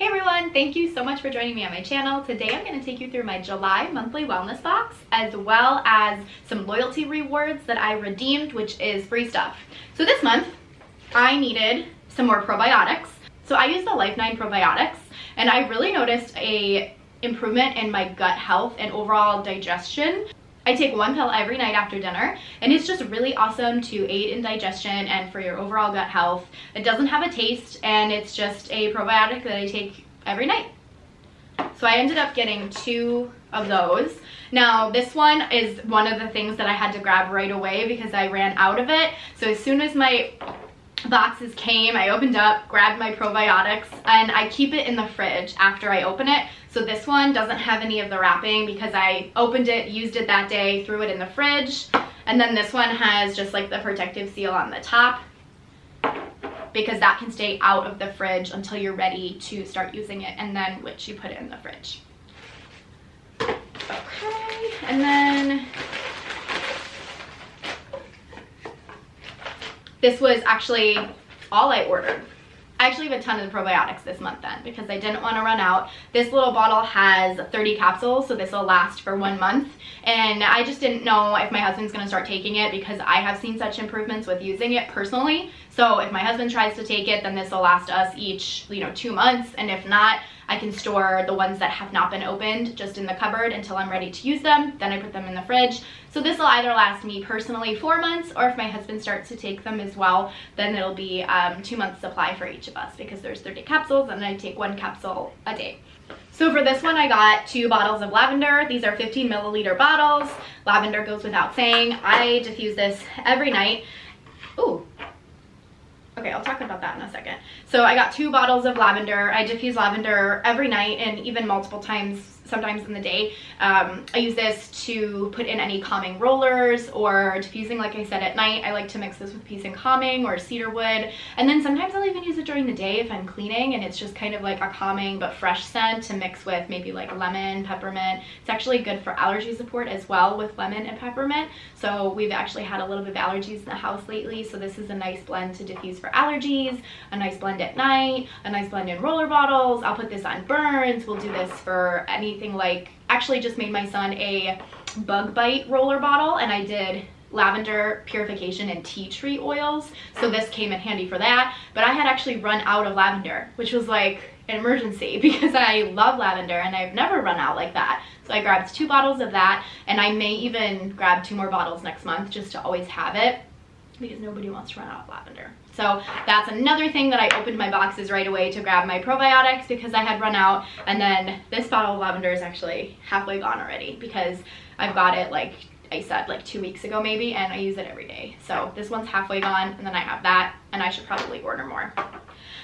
Hey everyone, thank you so much for joining me on my channel. Today I'm going to take you through my July monthly wellness box, as well as some loyalty rewards that I redeemed, which is free stuff. So this month I needed some more probiotics. So I used the Life9 probiotics and I really noticed a improvement in my gut health and overall digestion. I take one pill every night after dinner, and it's just really awesome to aid in digestion and for your overall gut health. It doesn't have a taste, and it's just a probiotic that I take every night. So I ended up getting 2 of those. Now this one is one of the things that I had to grab right away because I ran out of it. So as soon as my boxes came, I opened up, grabbed my probiotics, and I keep it in the fridge after I open it. So this one doesn't have any of the wrapping because I opened it, used it that day, threw it in the fridge. And then this one has just like the protective seal on the top because that can stay out of the fridge until you're ready to start using it, and then which you put it in the fridge. Okay, and then this was actually all I ordered. I actually have a ton of probiotics this month then because I didn't want to run out. This little bottle has 30 capsules, so this will last for 1 month. And I just didn't know if my husband's going to start taking it because I have seen such improvements with using it personally. So if my husband tries to take it, then this will last us each, 2 months. And if not, I can store the ones that have not been opened just in the cupboard until I'm ready to use them. Then I put them in the fridge. So this will either last me personally 4 months, or if my husband starts to take them as well, then it'll be 2 months supply for each of us because there's 30 capsules and I take 1 capsule a day. So for this one, I got 2 bottles of lavender. These are 15 milliliter bottles. Lavender goes without saying. I diffuse this every night. Ooh. Okay, I'll talk about that in a second. So I got 2 bottles of lavender. I diffuse lavender every night and even multiple times, sometimes in the day. I use this to put in any calming rollers or diffusing, like I said, at night. I like to mix this with peace and calming or cedarwood. And then sometimes I'll even use it during the day if I'm cleaning, and it's just kind of like a calming but fresh scent to mix with maybe like lemon, peppermint. It's actually good for allergy support as well with lemon and peppermint. So we've actually had a little bit of allergies in the house lately, so this is a nice blend to diffuse for allergies, a nice blend at night, a nice blend in roller bottles. I'll put this on burns. We'll do this for anything like, actually just made my son a bug bite roller bottle, and I did lavender purification and tea tree oils, so this came in handy for that. But I had actually run out of lavender, which was like an emergency because I love lavender and I've never run out like that. So I grabbed 2 bottles of that, and I may even grab 2 more bottles next month just to always have it because nobody wants to run out of lavender. So that's another thing that I opened my boxes right away to grab my probiotics because I had run out. And then this bottle of lavender is actually halfway gone already because I've got it, like I said, like 2 weeks ago maybe, and I use it every day. So this one's halfway gone, and then I have that, and I should probably order more.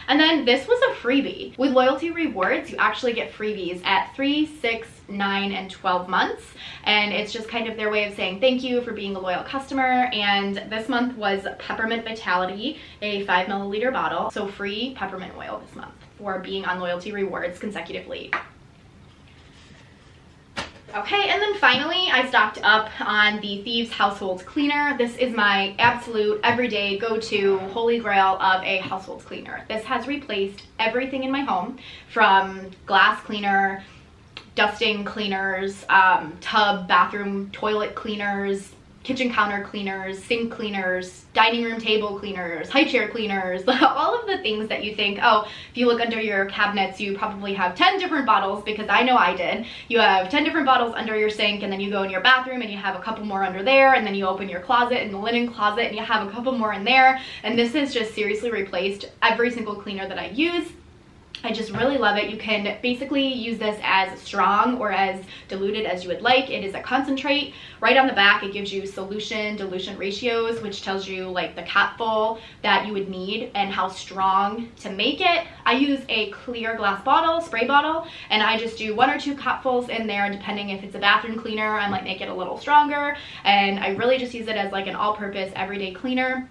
And then this was a freebie. With loyalty rewards, you actually get freebies at 3, 6, 9, and 12 months. And it's just kind of their way of saying thank you for being a loyal customer. And this month was Peppermint Vitality, a 5 milliliter bottle. So free peppermint oil this month for being on loyalty rewards consecutively. Okay, and then finally, I stocked up on the Thieves Household Cleaner. This is my absolute everyday go-to holy grail of a household cleaner. This has replaced everything in my home, from glass cleaner, dusting cleaners, tub, bathroom, toilet cleaners, kitchen counter cleaners, sink cleaners, dining room table cleaners, high chair cleaners, all of the things that you think, oh, if you look under your cabinets, you probably have 10 different bottles, because I know I did. You have 10 different bottles under your sink, and then you go in your bathroom and you have a couple more under there, and then you open your closet and the linen closet and you have a couple more in there. And this has just seriously replaced every single cleaner that I use. I just really love it. You can basically use this as strong or as diluted as you would like. It is a concentrate. Right on the back, it gives you solution dilution ratios, which tells you like the capful that you would need and how strong to make it. I use a clear glass bottle, spray bottle, and I just do 1 or 2 cupfuls in there, depending if it's a bathroom cleaner, I might make it a little stronger. And I really just use it as like an all-purpose everyday cleaner.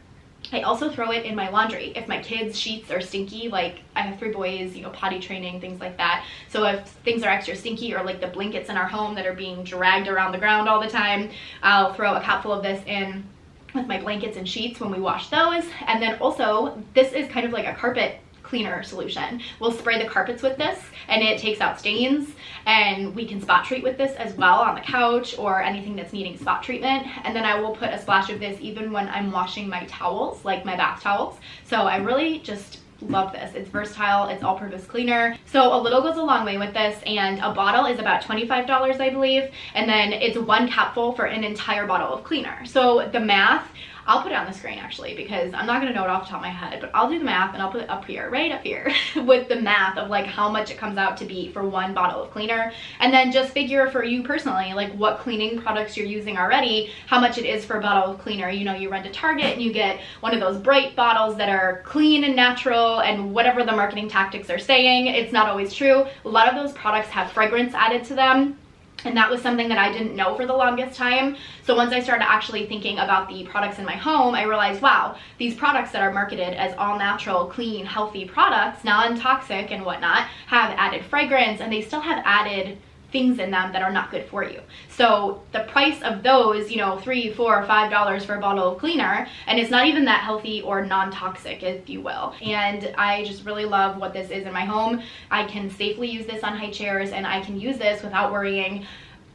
I also throw it in my laundry. If my kids' sheets are stinky, like I have 3 boys, you know, potty training, things like that. So if things are extra stinky, or like the blankets in our home that are being dragged around the ground all the time, I'll throw a cupful of this in with my blankets and sheets when we wash those. And then also, this is kind of like a carpet cleaner solution. We'll spray the carpets with this and it takes out stains, and we can spot treat with this as well on the couch or anything that's needing spot treatment. And then I will put a splash of this even when I'm washing my towels, like my bath towels. So I really just love this. It's versatile, it's all-purpose cleaner. So a little goes a long way with this, and a bottle is about $25, I believe, and then it's 1 capful for an entire bottle of cleaner. So the math, I'll put it on the screen actually, because I'm not gonna know it off the top of my head, but I'll do the math and I'll put it up here, right up here, with the math of like how much it comes out to be for 1 bottle of cleaner. And then just figure for you personally, like what cleaning products you're using already, how much it is for a bottle of cleaner. You know, you run to Target and you get one of those bright bottles that are clean and natural, and whatever the marketing tactics are saying, it's not always true. A lot of those products have fragrance added to them. And that was something that I didn't know for the longest time. So once I started actually thinking about the products in my home, I realized, wow, these products that are marketed as all natural, clean, healthy products, non-toxic and whatnot, have added fragrance, and they still have added things in them that are not good for you. So the price of those, you know, $3, $4, $5 for a bottle of cleaner, and it's not even that healthy or non-toxic, if you will. And I just really love what this is in my home. I can safely use this on high chairs, and I can use this without worrying.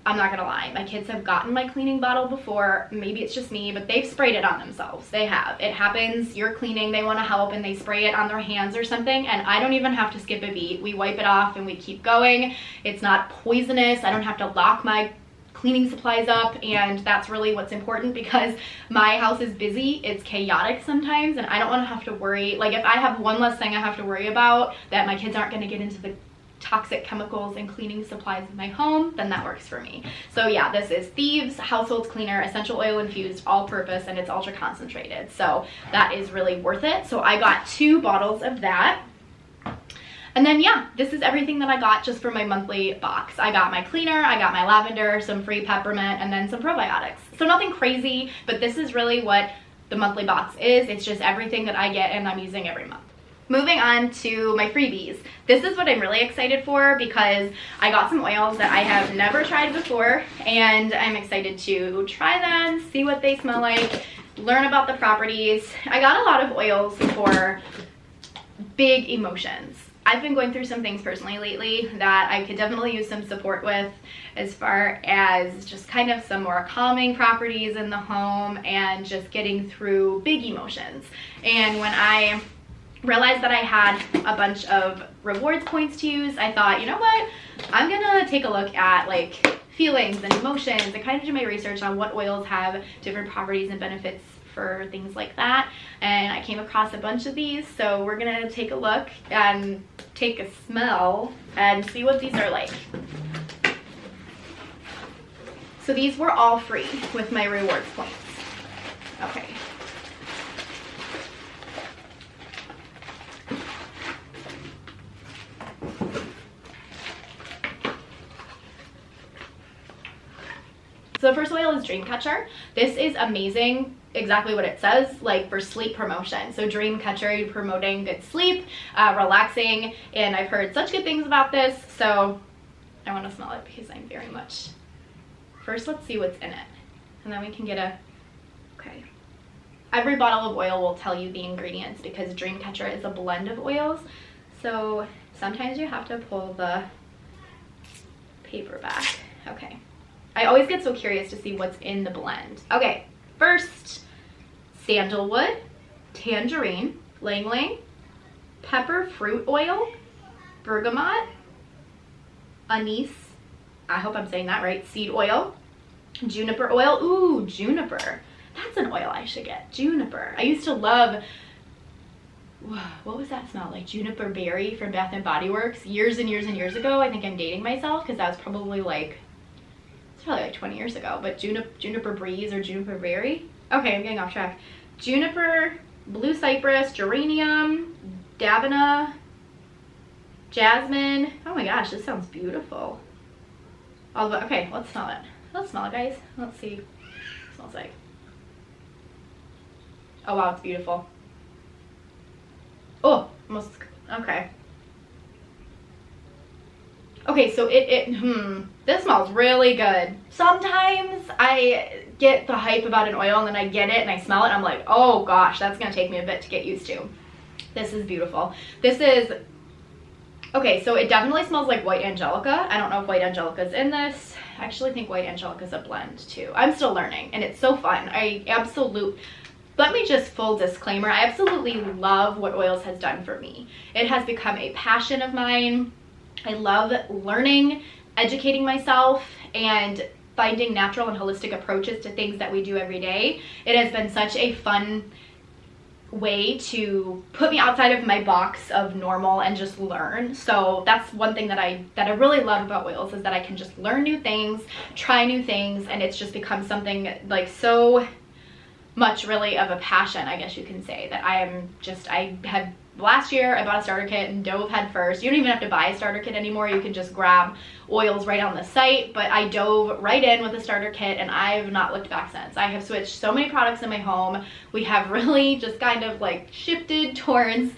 I'm not gonna lie, my kids have gotten my cleaning bottle before. Maybe it's just me, but they've sprayed it on themselves. They have. It happens. You're cleaning, they want to help, and they spray it on their hands or something, and I don't even have to skip a beat. We wipe it off and we keep going. It's not poisonous. I don't have to lock my cleaning supplies up, and that's really what's important, because my house is busy, it's chaotic sometimes, and I don't want to have to worry. Like, if I have one less thing I have to worry about, that my kids aren't going to get into the toxic chemicals and cleaning supplies in my home, then that works for me. So yeah, this is Thieves Household Cleaner, essential oil infused, all purpose, and it's ultra concentrated. So that is really worth it. So I got 2 bottles of that. And then yeah, this is everything that I got just for my monthly box. I got my cleaner, I got my lavender, some free peppermint, and then some probiotics. So nothing crazy, but this is really what the monthly box is. It's just everything that I get and I'm using every month. Moving on to my freebies. This is what I'm really excited for, because I got some oils that I have never tried before, and I'm excited to try them, see what they smell like, learn about the properties. I got a lot of oils for big emotions. I've been going through some things personally lately that I could definitely use some support with, as far as just kind of some more calming properties in the home and just getting through big emotions. And when I realized that I had a bunch of rewards points to use, I thought, you know what, I'm gonna take a look at like feelings and emotions and kind of do my research on what oils have different properties and benefits for things like that. And I came across a bunch of these, so we're gonna take a look and take a smell and see what these are like. So these were all free with my rewards points. Okay. So the first oil is Dreamcatcher. This is amazing, exactly what it says, like for sleep promotion. So Dreamcatcher, you're promoting good sleep, relaxing, and I've heard such good things about this, so I want to smell it because I'm very much... First, let's see what's in it, and then we can get a... Okay. Every bottle of oil will tell you the ingredients, because Dreamcatcher is a blend of oils, so sometimes you have to pull the paper back. Okay. I always get so curious to see what's in the blend. Okay, first, sandalwood, tangerine, lang lang, pepper fruit oil, bergamot, anise, I hope I'm saying that right, seed oil, juniper oil. Ooh, juniper. That's an oil I should get, juniper. I used to love, what was that smell? Like juniper berry from Bath & Body Works years and years and years ago. I think I'm dating myself, because that was probably like, probably like 20 years ago, but juniper breeze or juniper berry. Okay, I'm getting off track. Juniper, blue cypress, geranium, davina, jasmine. Oh my gosh, this sounds beautiful. Okay, let's smell it. Let's smell it, guys. Let's see what it smells like. Oh wow, it's beautiful. Oh, almost, okay. Okay, so this smells really good. Sometimes I get the hype about an oil and then I get it and I smell it and I'm like, oh gosh, that's gonna take me a bit to get used to. This is beautiful. This is, okay, so it definitely smells like White Angelica. I don't know if White Angelica is in this. I actually think White Angelica is a blend too. I'm still learning and it's so fun. Let me just full disclaimer, I absolutely love what oils has done for me. It has become a passion of mine. I love learning, educating myself, and finding natural and holistic approaches to things that we do every day. It has been such a fun way to put me outside of my box of normal and just learn. So that's one thing that I really love about oils, is that I can just learn new things, try new things, and it's just become something like so much really of a passion, I guess you can say, that last year I bought a starter kit and dove head first. You don't even have to buy a starter kit anymore. You can just grab oils right on the site, but I dove right in with a starter kit and I've not looked back since. I have switched so many products in my home. We have really just kind of like shifted towards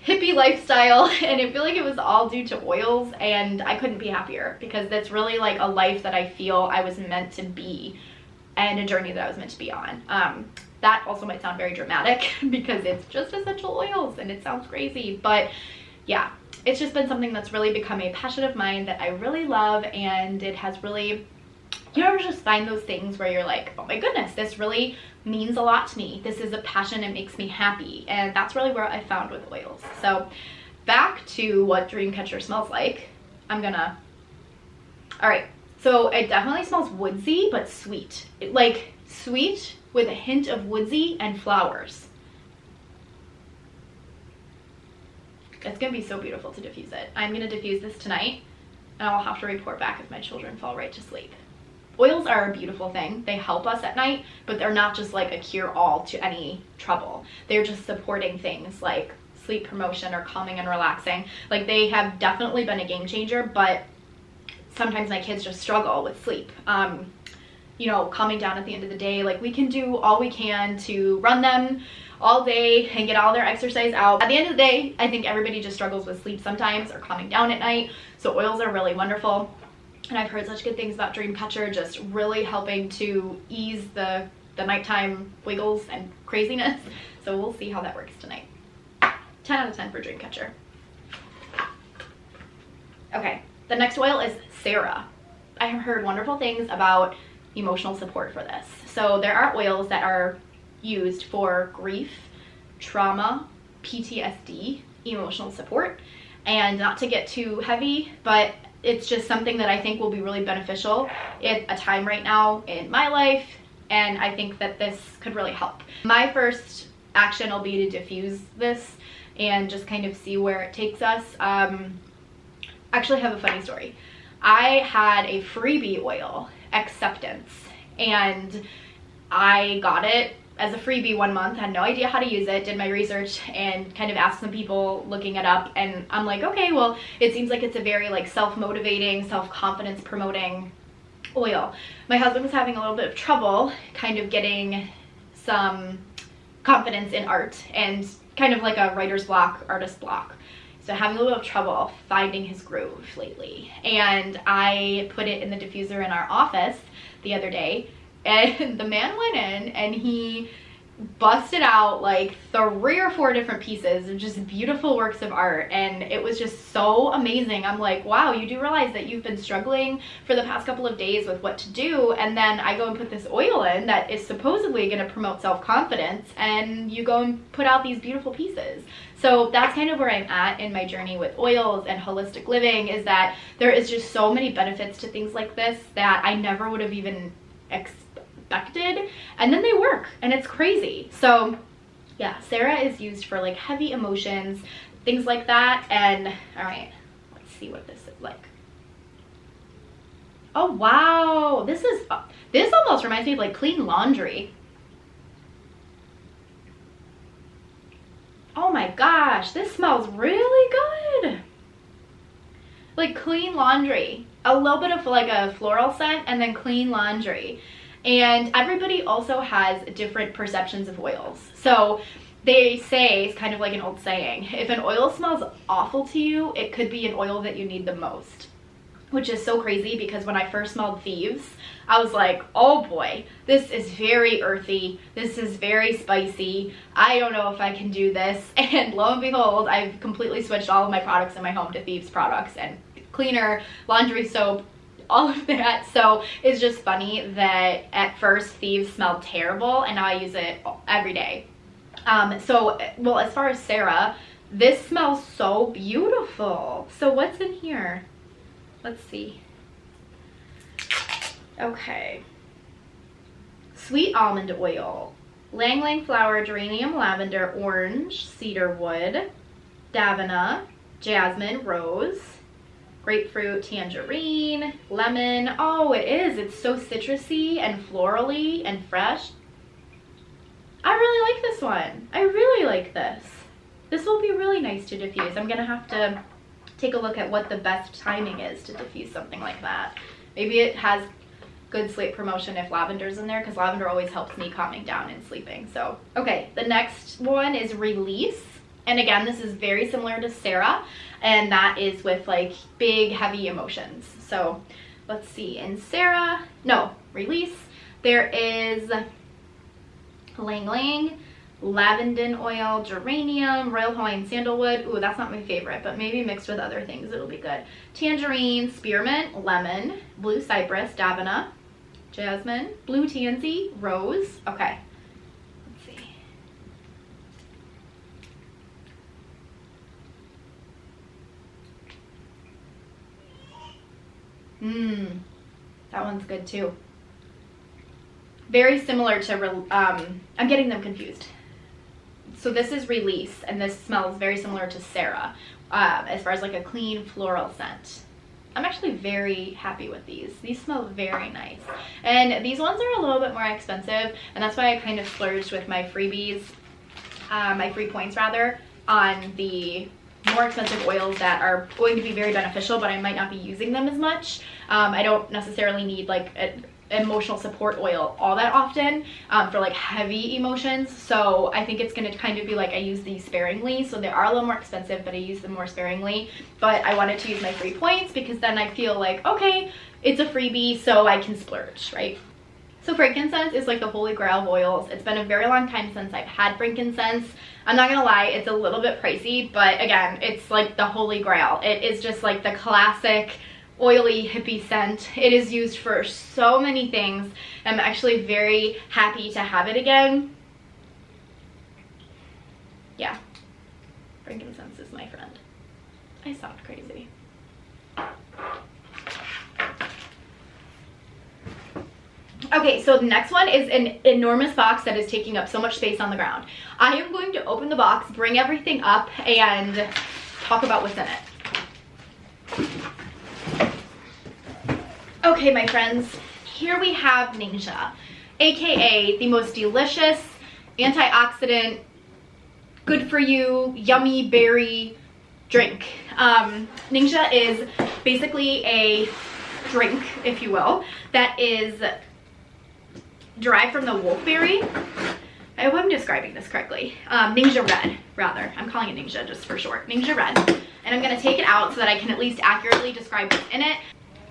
hippie lifestyle, and I feel like it was all due to oils, and I couldn't be happier because that's really like a life that I feel I was meant to be and a journey that I was meant to be on. That also might sound very dramatic because it's just essential oils and it sounds crazy, but yeah, it's just been something that's really become a passion of mine that I really love, and it has really, you ever just find those things where you're like, oh my goodness, this really means a lot to me. This is a passion, it makes me happy, and that's really where I found with oils. So back to what Dreamcatcher smells like. All right. So it definitely smells woodsy, but sweet. Like sweet with a hint of woodsy and flowers. It's gonna be so beautiful to diffuse it. I'm gonna diffuse this tonight, and I'll have to report back if my children fall right to sleep. Oils are a beautiful thing. They help us at night, but they're not just like a cure-all to any trouble. They're just supporting things like sleep promotion or calming and relaxing. Like, they have definitely been a game changer, but sometimes my kids just struggle with sleep. You know, calming down at the end of the day, like, we can do all we can to run them all day and get all their exercise out. At the end of the day, I think everybody just struggles with sleep sometimes, or calming down at night. So oils are really wonderful. And I've heard such good things about Dreamcatcher, just really helping to ease the nighttime wiggles and craziness. So we'll see how that works tonight. 10 out of 10 for Dreamcatcher. Okay, the next oil is Sara. I have heard wonderful things about emotional support for this. So there are oils that are used for grief, trauma, PTSD, emotional support, and not to get too heavy, but it's just something that I think will be really beneficial at a time right now in my life, and I think that this could really help. My first action will be to diffuse this and just kind of see where it takes us. Actually, I have a funny story. I had a freebie oil, Acceptance, and I got it as a freebie 1 month, had no idea how to use it, did my research and kind of asked some people looking it up, and I'm like, okay, well, it seems like it's a very like self-motivating, self-confidence promoting oil. My husband was having a little bit of trouble kind of getting some confidence in art, and kind of like a writer's block, artist block. So having a little bit of trouble finding his groove lately. And I put it in the diffuser in our office the other day, and the man went in and he busted out like 3 or 4 different pieces of just beautiful works of art, and it was just so amazing. I'm like, wow, you do realize that you've been struggling for the past couple of days with what to do, and then I go and put this oil in that is supposedly going to promote self-confidence, and you go and put out these beautiful pieces. So that's kind of where I'm at in my journey with oils and holistic living, is that there is just so many benefits to things like this that I never would have even expected, and then they work, and it's crazy. So yeah, Sara is used for like heavy emotions, things like that. And all right, let's see what this is like. Oh wow, this almost reminds me of like clean laundry. Oh my gosh, this smells really good. Like clean laundry, a little bit of like a floral scent, and then clean laundry. And everybody also has different perceptions of oils. So they say, it's kind of like an old saying, if an oil smells awful to you, it could be an oil that you need the most. which is so crazy because when I first smelled Thieves, I was like, oh boy, this is very earthy. This is very spicy. I don't know if I can do this. And lo and behold, I've completely switched all of my products in my home to Thieves products and cleaner, laundry soap, all of that. So it's just funny that at first Thieves smelled terrible and now I use it every day. Well, as far as Sara, this smells so beautiful. So what's in here? Let's see. Okay. Sweet almond oil, Lang Lang flower, geranium, lavender, orange, cedar wood, davina, jasmine, rose, grapefruit, tangerine, lemon. Oh, it is. It's so citrusy and florally and fresh. I really like this one. I really like this. This will be really nice to diffuse. I'm gonna have to take a look at what the best timing is to diffuse something like that. Maybe it has good sleep promotion if lavender's in there, because lavender always helps me calming down and sleeping. So, okay, the next one is Release. And again, this is very similar to Sara, and that is with like big, heavy emotions. So let's see, in Release, there is Lang Lang, lavender oil, geranium, royal Hawaiian sandalwood. Ooh, that's not my favorite, but maybe mixed with other things it'll be good. Tangerine, spearmint, lemon, blue cypress, davina, jasmine, blue tansy, rose. Okay, let's see. That one's good too. Very similar to, I'm getting them confused. So this is Release, and this smells very similar to Sara, as far as like a clean floral scent. I'm actually very happy with these. These smell very nice. And these ones are a little bit more expensive, and that's why I kind of splurged with my freebies, my free points rather, on the more expensive oils that are going to be very beneficial, but I might not be using them as much. I don't necessarily need like an emotional support oil all that often for like heavy emotions, so I think it's going to kind of be like I use these sparingly. So they are a little more expensive, but I use them more sparingly. But I wanted to use my free points because then I feel like, okay, it's a freebie, so I can splurge, right? So frankincense is like the holy grail of oils. It's been a very long time since I've had frankincense. I'm not gonna lie, it's a little bit pricey, but again, it's like the holy grail. It is just like the classic oily hippie scent. It is used for so many things. I'm actually very happy to have it again. Yeah, frankincense is my friend. I sound crazy. Okay, so the next one is an enormous box that is taking up so much space on the ground. I am going to open the box, bring everything up, and talk about what's in it. Okay, my friends, here we have Ningxia, aka the most delicious antioxidant, good for you, yummy berry drink. Ningxia is basically a drink, if you will, that is derived from the wolfberry. I hope I'm describing this correctly. Ningxia Red, rather. I'm calling it Ningxia just for short. Ningxia Red. And I'm going to take it out so that I can at least accurately describe what's in it.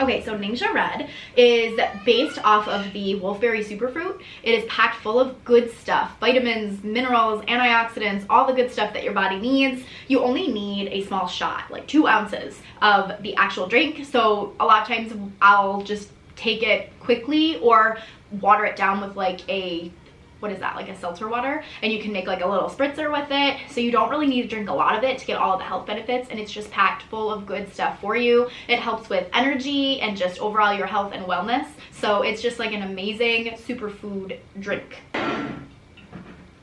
Okay, so Ningxia Red is based off of the wolfberry superfruit. It is packed full of good stuff, vitamins, minerals, antioxidants, all the good stuff that your body needs. You only need a small shot, like 2 ounces of the actual drink. So a lot of times I'll just take it quickly or water it down with like a, what is that, like a seltzer water, and you can make like a little spritzer with it. So you don't really need to drink a lot of it to get all of the health benefits, and it's just packed full of good stuff for you. It helps with energy and just overall your health and wellness. So it's just like an amazing superfood drink.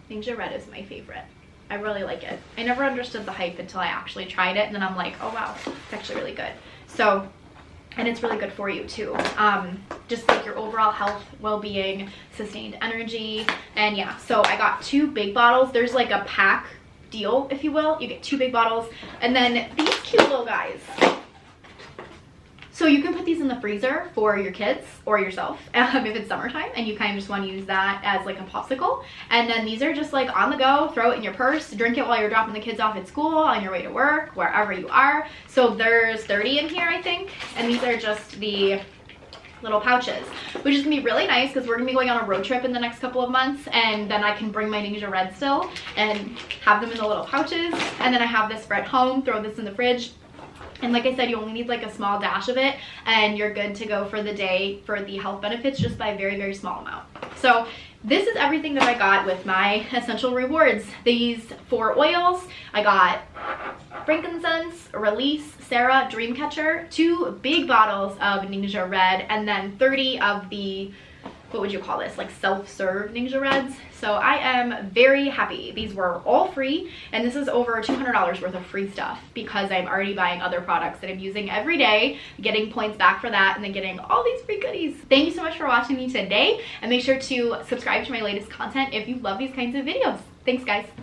Ningxia Red is my favorite. I really like it. I never understood the hype until I actually tried it, and then I'm like, oh wow, it's actually really good. So, and it's really good for you too. Just like your overall health, well-being, sustained energy. And yeah, so I got 2 big bottles. There's like a pack deal, if you will. You get 2 big bottles, and then these cute little guys. So you can put these in the freezer for your kids or yourself if it's summertime and you kind of just want to use that as like a popsicle. And then these are just like on the go, throw it in your purse, drink it while you're dropping the kids off at school, on your way to work, wherever you are. So there's 30 in here, I think. And these are just the little pouches, which is gonna be really nice because we're gonna be going on a road trip in the next couple of months, and then I can bring my Ningxia Red still and have them in the little pouches. And then I have this for at home, throw this in the fridge. And like I said, you only need like a small dash of it and you're good to go for the day for the health benefits just by a very, very small amount. So this is everything that I got with my essential rewards. These 4 oils, I got Frankincense, Release, Sara, Dreamcatcher, 2 big bottles of Ningxia Red, and then 30 of the, what would you call this, like self-serve Ningxia Reds. So I am very happy. These were all free, and this is over $200 worth of free stuff because I'm already buying other products that I'm using every day, getting points back for that, and then getting all these free goodies. Thank you so much for watching me today, and make sure to subscribe to my latest content if you love these kinds of videos. Thanks, guys.